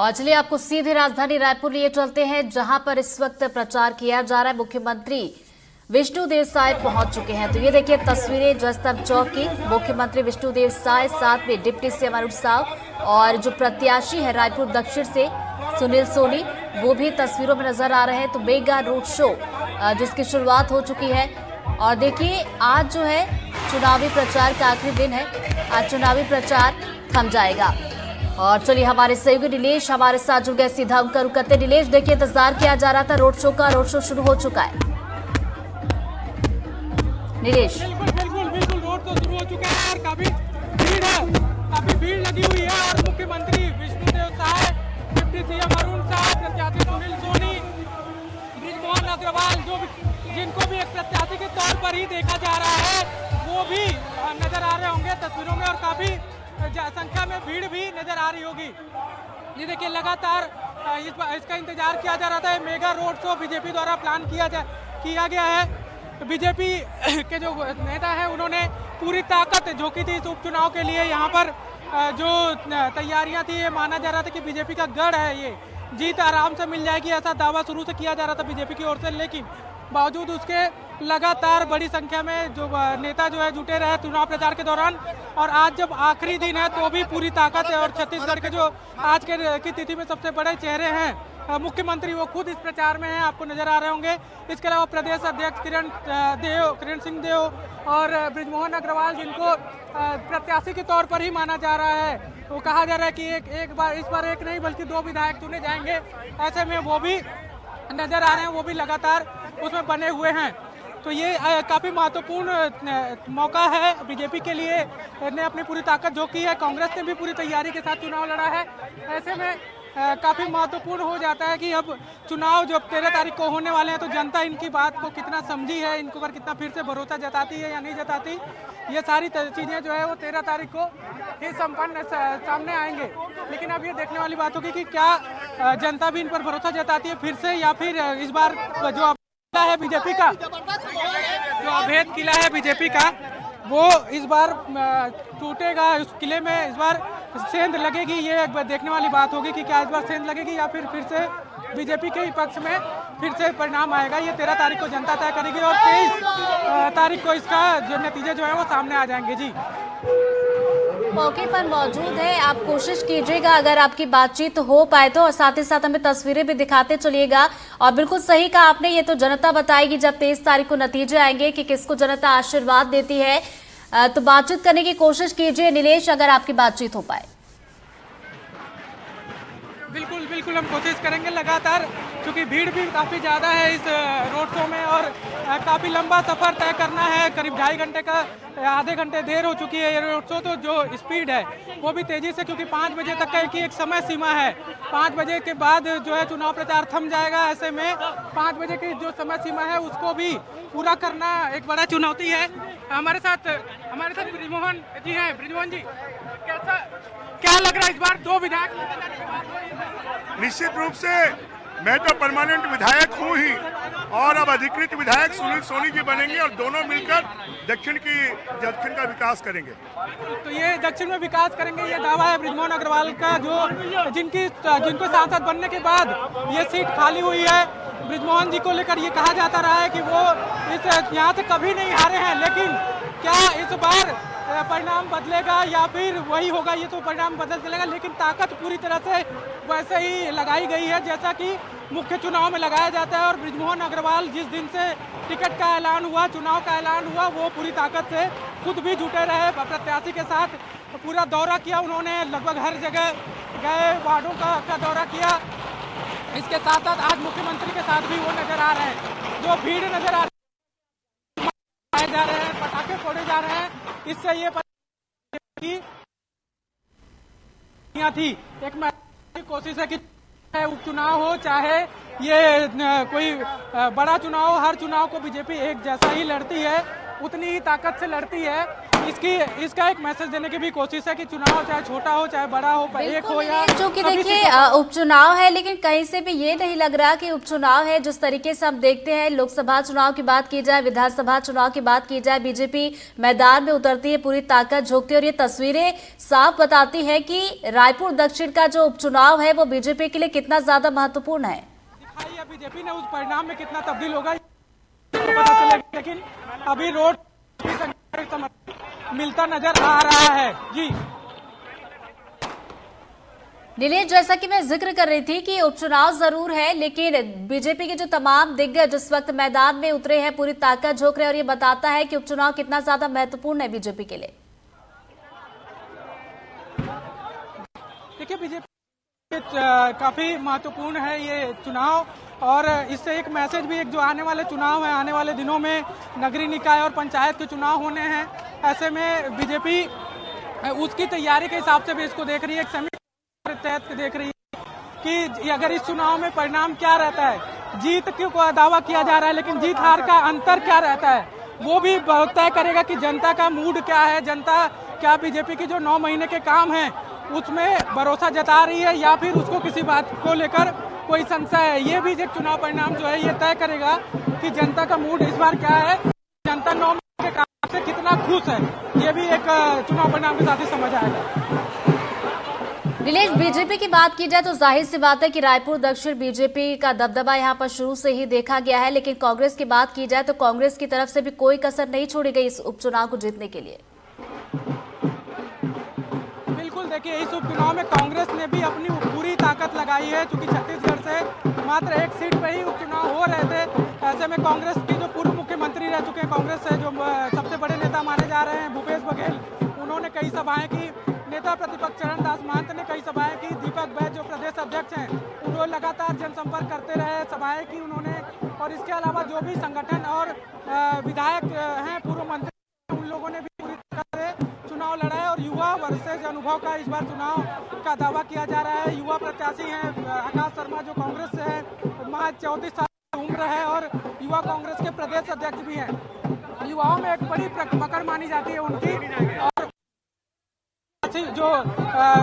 और चलिए आपको सीधे राजधानी रायपुर लिए चलते हैं, जहां पर इस वक्त प्रचार किया जा रहा है। मुख्यमंत्री विष्णुदेव साय पहुंच चुके हैं। तो ये देखिए तस्वीरें जसदम चौक की। मुख्यमंत्री विष्णुदेव साय, साथ में डिप्टी सीएम अरुण साव और जो प्रत्याशी है रायपुर दक्षिण से सुनील सोनी, वो भी तस्वीरों में नजर आ रहे हैं। तो मेगा रोड शो जिसकी शुरुआत हो चुकी है। और देखिए आज जो है चुनावी प्रचार का आखिरी दिन है। आज चुनावी प्रचार थम जाएगा। और चलिए हमारे सहयोगी नीलेश हमारे साथ जुड़ गए, सीधा उनका रुख करते। नीलेश, देखिए इंतजार किया जा रहा था रोड शो का, रोड शो शुरू हो चुका है। नीलेश, बिल्कुल रोड तो शुरू हो चुका है और काफी भीड़ लगी हुई है। और मुख्यमंत्री विष्णुदेव साय, डिप्टी सीएम अरुण साव, प्रत्याशी सुनील सोनी, बृजमोहन अग्रवाल, जिनको भी एक प्रत्याशी के तौर पर ही देखा जा रहा है, वो भी नजर आ रहे होंगे तस्वीरों में। और काफी संख्या में भीड़ भी नजर आ रही होगी। ये देखिए लगातार इसका इंतजार किया जा रहा था। मेगा रोड शो बीजेपी द्वारा प्लान किया गया है। बीजेपी के जो नेता है उन्होंने पूरी ताकत झोंकी थी इस उपचुनाव के लिए। यहाँ पर जो तैयारियां थी, ये माना जा रहा था कि बीजेपी का गढ़ है, ये जीत आराम से मिल जाएगी, ऐसा दावा शुरू से किया जा रहा था बीजेपी की ओर से। लेकिन बावजूद उसके लगातार बड़ी संख्या में जो नेता जो है जुटे रहे चुनाव प्रचार के दौरान। और आज जब आखिरी दिन है तो भी पूरी ताकत है। और छत्तीसगढ़ के जो आज की तिथि में सबसे बड़े चेहरे हैं मुख्यमंत्री, वो खुद इस प्रचार में हैं, आपको नजर आ रहे होंगे। इसके अलावा प्रदेश अध्यक्ष किरण सिंह देव और बृजमोहन अग्रवाल, जिनको प्रत्याशी के तौर पर ही माना जा रहा है। वो कहा जा रहा है कि इस बार एक नहीं बल्कि 2 विधायक चुने जाएंगे। ऐसे में वो भी नजर आ रहे हैं, वो भी लगातार उसमें बने हुए हैं। तो ये काफ़ी महत्वपूर्ण मौका है बीजेपी के लिए। ने अपनी पूरी ताकत झोंकी है। कांग्रेस ने भी पूरी तैयारी के साथ चुनाव लड़ा है। ऐसे में काफ़ी महत्वपूर्ण हो जाता है कि अब चुनाव जो 13 तारीख को होने वाले हैं, तो जनता इनकी बात को कितना समझी है, इनको पर कितना फिर से भरोसा जताती है या नहीं जताती। ये सारी चीज़ें जो है वो 13 तारीख को ही संपन्न सामने आएंगे। लेकिन अब ये देखने वाली बात होगी कि क्या जनता भी इन पर भरोसा जताती है फिर से, या फिर इस बार जो किला है बीजेपी का, जो अभेद किला है बीजेपी का, वो इस बार टूटेगा। उस किले में इस बार सेंध लगेगी। ये एक बार देखने वाली बात होगी कि क्या इस बार सेंध लगेगी या फिर से बीजेपी के ही पक्ष में फिर से परिणाम आएगा। ये 13 तारीख को जनता तय करेगी और 23 तारीख को इसका जो नतीजे जो है वो सामने आ जाएंगे। जी, मौके पर मौजूद है, आप कोशिश कीजिएगा अगर आपकी बातचीत हो पाए तो, और साथ ही साथ हमें तस्वीरें भी दिखाते चलिएगा। और बिल्कुल सही कहा आपने, ये तो जनता बताएगी जब 23 तारीख को नतीजे आएंगे कि किसको जनता आशीर्वाद देती है। तो बातचीत करने की कोशिश कीजिए नीलेश, अगर आपकी बातचीत हो पाए। बिल्कुल हम कोशिश करेंगे। लगातार क्योंकि भीड़ भी काफ़ी ज़्यादा है इस रोड शो में और काफ़ी लंबा सफ़र तय करना है। करीब 2.5 घंटे का, आधे घंटे देर हो चुकी है ये रोड शो। तो जो स्पीड है वो भी तेज़ी से, क्योंकि 5 बजे तक का एक समय सीमा है। 5 बजे के बाद जो है चुनाव प्रचार थम जाएगा। ऐसे में 5 बजे की जो समय सीमा है उसको भी पूरा करना एक बड़ा चुनौती है। हमारे साथ बृजमोहन जी हैं। बृजमोहन जी, क्या लग रहा है इस बार 2 विधायक? निश्चित रूप से मैं तो परमानेंट विधायक हूँ ही, और अब अधिकृत विधायक सुनील सोनी जी बनेंगे और दोनों मिलकर दक्षिण का विकास करेंगे। तो ये दक्षिण में विकास करेंगे, ये दावा है बृजमोहन अग्रवाल का, जो जिनको सांसद बनने के बाद ये सीट खाली हुई है। बृजमोहन जी को लेकर ये कहा जाता रहा है कि वो यहाँ से कभी नहीं हारे हैं। लेकिन क्या इस बार परिणाम बदलेगा या फिर वही होगा, ये तो परिणाम बदल चलेगा। लेकिन ताकत पूरी तरह से वैसे ही लगाई गई है जैसा कि मुख्य चुनाव में लगाया जाता है। और बृजमोहन अग्रवाल जिस दिन से टिकट का ऐलान हुआ, चुनाव का ऐलान हुआ, वो पूरी ताकत से खुद भी जुटे रहे, प्रत्याशी के साथ पूरा दौरा किया उन्होंने। लगभग हर जगह गए, वार्डों का दौरा किया। इसके साथ साथ आज मुख्यमंत्री के साथ भी वो नजर आ रहे हैं। जो भीड़ नजर आ जा रहे हैं, पटाखे फोड़े जा रहे हैं, इससे ये थी एक कोशिश है कि उपचुनाव हो, चाहे ये कोई बड़ा चुनाव हो, हर चुनाव को बीजेपी एक जैसा ही लड़ती है, उतनी ही ताकत से लड़ती है। इसका एक मैसेज देने की भी कोशिश है कि चुनाव चाहे छोटा हो चाहे बड़ा हो, एक हो या जो कि देखिए उपचुनाव है, लेकिन कहीं से भी ये नहीं लग रहा कि उपचुनाव है। जिस तरीके से हम देखते हैं, लोकसभा चुनाव की बात की जाए, विधानसभा चुनाव की बात की जाए, बीजेपी मैदान में उतरती है, पूरी ताकत झोंकती है और ये तस्वीरें साफ बताती है कि रायपुर दक्षिण का जो उपचुनाव है वो बीजेपी के लिए कितना ज्यादा महत्वपूर्ण है। दिखाई बीजेपी ने उस परिणाम में कितना तब्दील होगा पता चलेगा, लेकिन अभी रोड मिलता नजर आ रहा है। जी नीलेश, जैसा कि मैं जिक्र कर रही थी कि उपचुनाव जरूर है, लेकिन बीजेपी के जो तमाम दिग्गज इस वक्त मैदान में उतरे हैं, पूरी ताकत झोंक रहे हैं और ये बताता है कि उपचुनाव कितना ज्यादा महत्वपूर्ण है बीजेपी के लिए। देखिए, बीजेपी काफी महत्वपूर्ण है ये चुनाव, और इससे एक मैसेज भी, एक जो आने वाले चुनाव है, आने वाले दिनों में नगरीय निकाय और पंचायत के चुनाव होने हैं। ऐसे में बीजेपी उसकी तैयारी के हिसाब से भी इसको देख रही है, एक समीक्षा के तहत देख रही है कि अगर इस चुनाव में परिणाम क्या रहता है, जीत का दावा किया जा रहा है लेकिन जीत हार का अंतर क्या रहता है, वो भी तय करेगा कि जनता का मूड क्या है, जनता क्या बीजेपी की जो 9 महीने के काम है उसमें भरोसा जता रही है या फिर उसको किसी बात को लेकर कोई संशय है। ये भी एक चुनाव परिणाम जो है ये तय करेगा कि जनता का मूड इस बार क्या है, जनता 9 महीने के काम से कितना खुश है। ये भी एक चुनाव परिणाम के साथ ही समझ आएगा। नीलेश, बीजेपी की बात की जाए तो जाहिर सी बात है कि रायपुर दक्षिण बीजेपी का दबदबा यहाँ पर शुरू से ही देखा गया है, लेकिन कांग्रेस की बात की जाए तो कांग्रेस की तरफ से भी कोई कसर नहीं छोड़ी गई इस उपचुनाव को जीतने के लिए। बिल्कुल, देखिए इस उपचुनाव में कांग्रेस ने भी अपनी पूरी ताकत लगाई है, क्योंकि छत्तीसगढ़ से मात्र एक सीट पे ही उपचुनाव हो रहे थे। ऐसे में कांग्रेस की जो पूर्व मुख्यमंत्री रह चुके हैं, कांग्रेस से जो सबसे बड़े नेता माने जा रहे हैं भूपेश बघेल, उन्होंने कई सभाएं की। नेता प्रतिपक्ष चरणदास महंत ने कई सभाएं की। दीपक बैज जो प्रदेश अध्यक्ष हैं, उन्होंने लगातार जनसंपर्क करते रहे, सभाएं की उन्होंने। और इसके अलावा जो भी संगठन और विधायक हैं, पूर्व मंत्री, उन लोगों ने भी पूरी तरह से चुनाव लड़ा है। और युवा वर्सेज अनुभव का इस बार चुनाव का दावा किया जा रहा है। युवा प्रत्याशी हैं आकाश शर्मा जो कांग्रेस से है, महज 34 साल की उम्र है और युवा कांग्रेस के प्रदेश अध्यक्ष भी हैं। युवाओं में एक बड़ी पकड़ मानी जाती है उनकी। और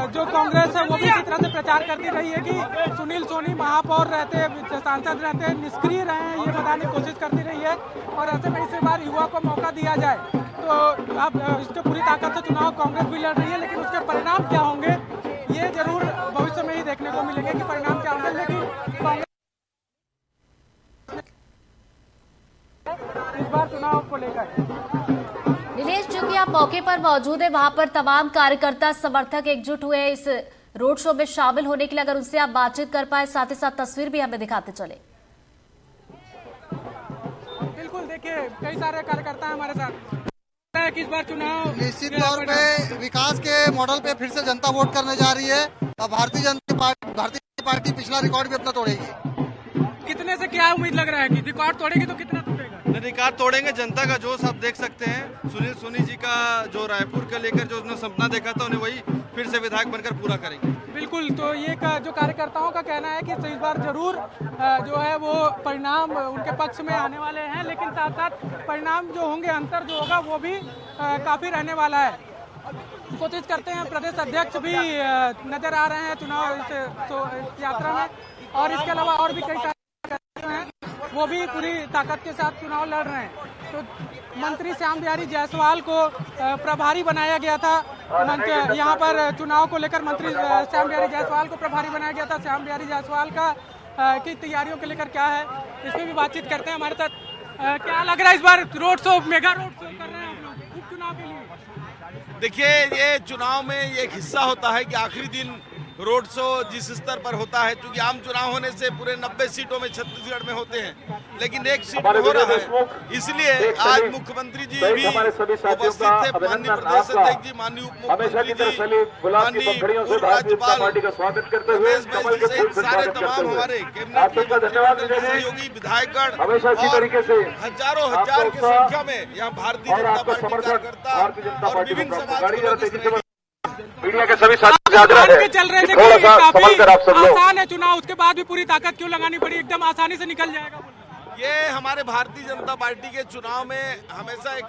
जो कांग्रेस है वो भी इसी तरह से प्रचार करती रही है कि सुनील सोनी महापौर रहते, सांसद रहते, निष्क्रिय रहे हैं, ये बताने की कोशिश करती रही है। और ऐसे में इस बार युवा को मौका दिया जाए तो अब इसके पूरी ताकत से चुनाव कांग्रेस भी लड़ रही है, लेकिन उसके परिणाम क्या होंगे ये जरूर भविष्य में ही देखने को मिलेंगे कि परिणाम क्या होंगे। लेकिन कांग्रेस इस बार चुनाव को लेकर। नीलेश, जो कि आप मौके पर मौजूद है, वहां पर तमाम कार्यकर्ता समर्थक एकजुट हुए हैं इस रोड शो में शामिल होने के लिए, अगर उनसे आप बातचीत कर पाए, साथ ही साथ तस्वीर भी हमें दिखाते चले। बिल्कुल, देखिए कई सारे कार्यकर्ता हमारे साथ। इस बार चुनाव निश्चित तौर पे विकास के मॉडल पे फिर से जनता वोट करने जा रही है। अब भारतीय पार्टी पिछला रिकॉर्ड भी अपना तोड़ेगी। कितने से क्या उम्मीद लग रहा है कि रिकॉर्ड तोड़ेगी तो कितना टूटेगा? रिकॉर्ड तोड़ेंगे। जनता का जोश आप देख सकते हैं। सुनील सोनी जी का जो रायपुर का लेकर जो उसने सपना देखा था, उन्हें वही फिर से विधायक बनकर पूरा करेंगे। बिल्कुल, तो ये जो कार्यकर्ताओं का कहना है कि इस बार जरूर जो है वो परिणाम उनके पक्ष में आने वाले हैं, लेकिन साथ साथ परिणाम जो होंगे, अंतर जो होगा वो भी काफी रहने वाला है। कोशिश करते हैं, प्रदेश अध्यक्ष भी नजर आ रहे हैं चुनाव यात्रा में, और इसके अलावा और भी कई हैं वो भी पूरी ताकत के साथ चुनाव लड़ रहे हैं। तो मंत्री श्याम बिहारी जायसवाल को प्रभारी बनाया गया था। यहाँ पर चुनाव को लेकर मंत्री श्याम बिहारी जायसवाल को प्रभारी बनाया गया था। श्याम बिहारी जायसवाल का की तैयारियों को लेकर क्या है, इसमें भी बातचीत करते हैं हमारे साथ। क्या लग रहा है इस बार road show, mega road show कर रहे हैं आप लोग उपचुनाव के लिए? देखिए, ये चुनाव में ये एक हिस्सा होता है कि आखिरी दिन रोड शो जिस स्तर पर होता है, क्योंकि आम चुनाव होने से पूरे 90 सीटों में छत्तीसगढ़ में होते हैं, लेकिन एक सीट हो रहा है, इसलिए आज मुख्यमंत्री जी भी उपस्थित थे। माननीय प्रदेश अध्यक्ष जी, माननीय उप मुख्यमंत्री जी, माननीय पूर्व राज्यपाल रमेश बैस जी सहित सारे तमाम हमारे कैबिनेट सहयोगी विधायकगण और हजारों हजार की संख्या में यहाँ भारतीय जनता पार्टी कार्यकर्ता और विभिन्न समाज के लोग मीडिया के सभी साथी चल रहे थे कि काफी आसान है चुनाव, उसके बाद भी पूरी ताकत क्यों लगानी पड़ी, एकदम आसानी से निकल जाएगा? ये हमारे भारतीय जनता पार्टी के चुनाव में हमेशा एक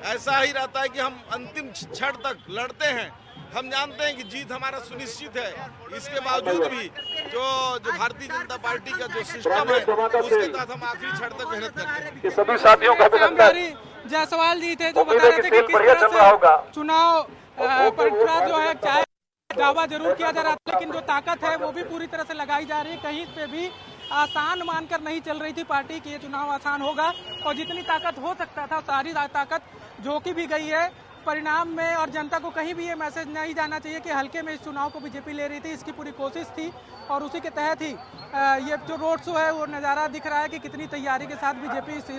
ऐसा ही रहता है कि हम अंतिम क्षण तक लड़ते हैं। हम जानते हैं कि जीत हमारा सुनिश्चित है, इसके बावजूद भी जो भारतीय जनता पार्टी का जो सिस्टम है उसके तहत हम आखिरी क्षण तक मेहनत करते हैं। ये सभी साथियों का अभिनंदन। जायसवाल जी थे जो बता रहे थे कि किस तरह से चुनाव परिक्रमा जो है, चाहे दावा जरूर किया जा रहा था लेकिन जो ताकत है वो भी पूरी तरह से लगाई जा रही है। कहीं पे भी आसान मानकर नहीं चल रही थी पार्टी कि ये चुनाव आसान होगा, और जितनी ताकत हो सकता था सारी ताकत झोंकी भी गई है परिणाम में। और जनता को कहीं भी ये मैसेज नहीं जाना चाहिए कि हल्के में इस चुनाव को बीजेपी ले रही थी, इसकी पूरी कोशिश थी और उसी के तहत ही ये जो रोड शो है वो नज़ारा दिख रहा है कि कितनी तैयारी के साथ बीजेपी इस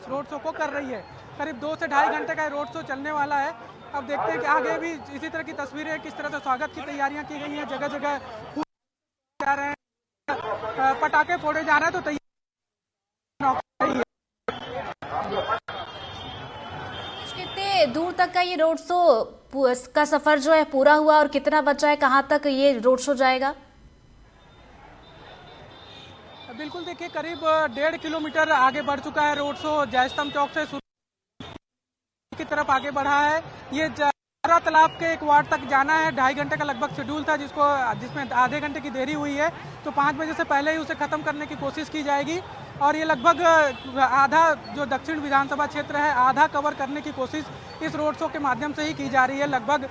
रोड शो को कर रही है। करीब 2 से ढाई घंटे का रोड शो चलने वाला है। अब देखते हैं कि आगे भी इसी तरह की तस्वीरें, किस तरह से स्वागत की तैयारियां की गई हैं, जगह जगह जा रहे हैं, पटाखे फोड़े जा रहे हैं, तो तैयारी कितने दूर तक का ये रोड शो का सफर जो है पूरा हुआ और कितना बचा है, कहां तक ये रोड शो जाएगा? बिल्कुल, देखिए करीब 1.5 किलोमीटर आगे बढ़ चुका है रोड शो। जयस्तंभ चौक से की तरफ आगे बढ़ा है। ये जारा तालाब के एक वार्ड तक जाना है। 2.5 घंटे का लगभग शेड्यूल था जिसमें आधे घंटे की देरी हुई है, तो 5 बजे से पहले ही उसे खत्म करने की कोशिश की जाएगी। और ये लगभग आधा जो दक्षिण विधानसभा क्षेत्र है आधा कवर करने की कोशिश इस रोड शो के माध्यम से ही की जा रही है। लगभग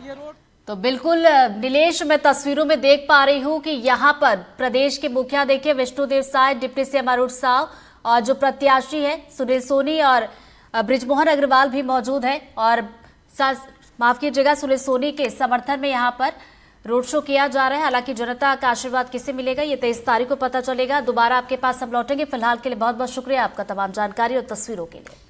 ये रोड तो बिल्कुल नीलेश, मैं तस्वीरों में देख पा रही हूं कि यहाँ पर प्रदेश के मुखिया देखिए विष्णुदेव साय, डिप्टी सीएम अरुण साव और जो प्रत्याशी है सुनील सोनी और बृजमोहन अग्रवाल भी मौजूद हैं। और माफ कीजिएगा, सुनील सोनी के समर्थन में यहाँ पर रोड शो किया जा रहा है। हालांकि जनता का आशीर्वाद किसे मिलेगा ये 23 तारीख को पता चलेगा। दोबारा आपके पास हम लौटेंगे। फिलहाल के लिए बहुत बहुत शुक्रिया आपका तमाम जानकारी और तस्वीरों के लिए।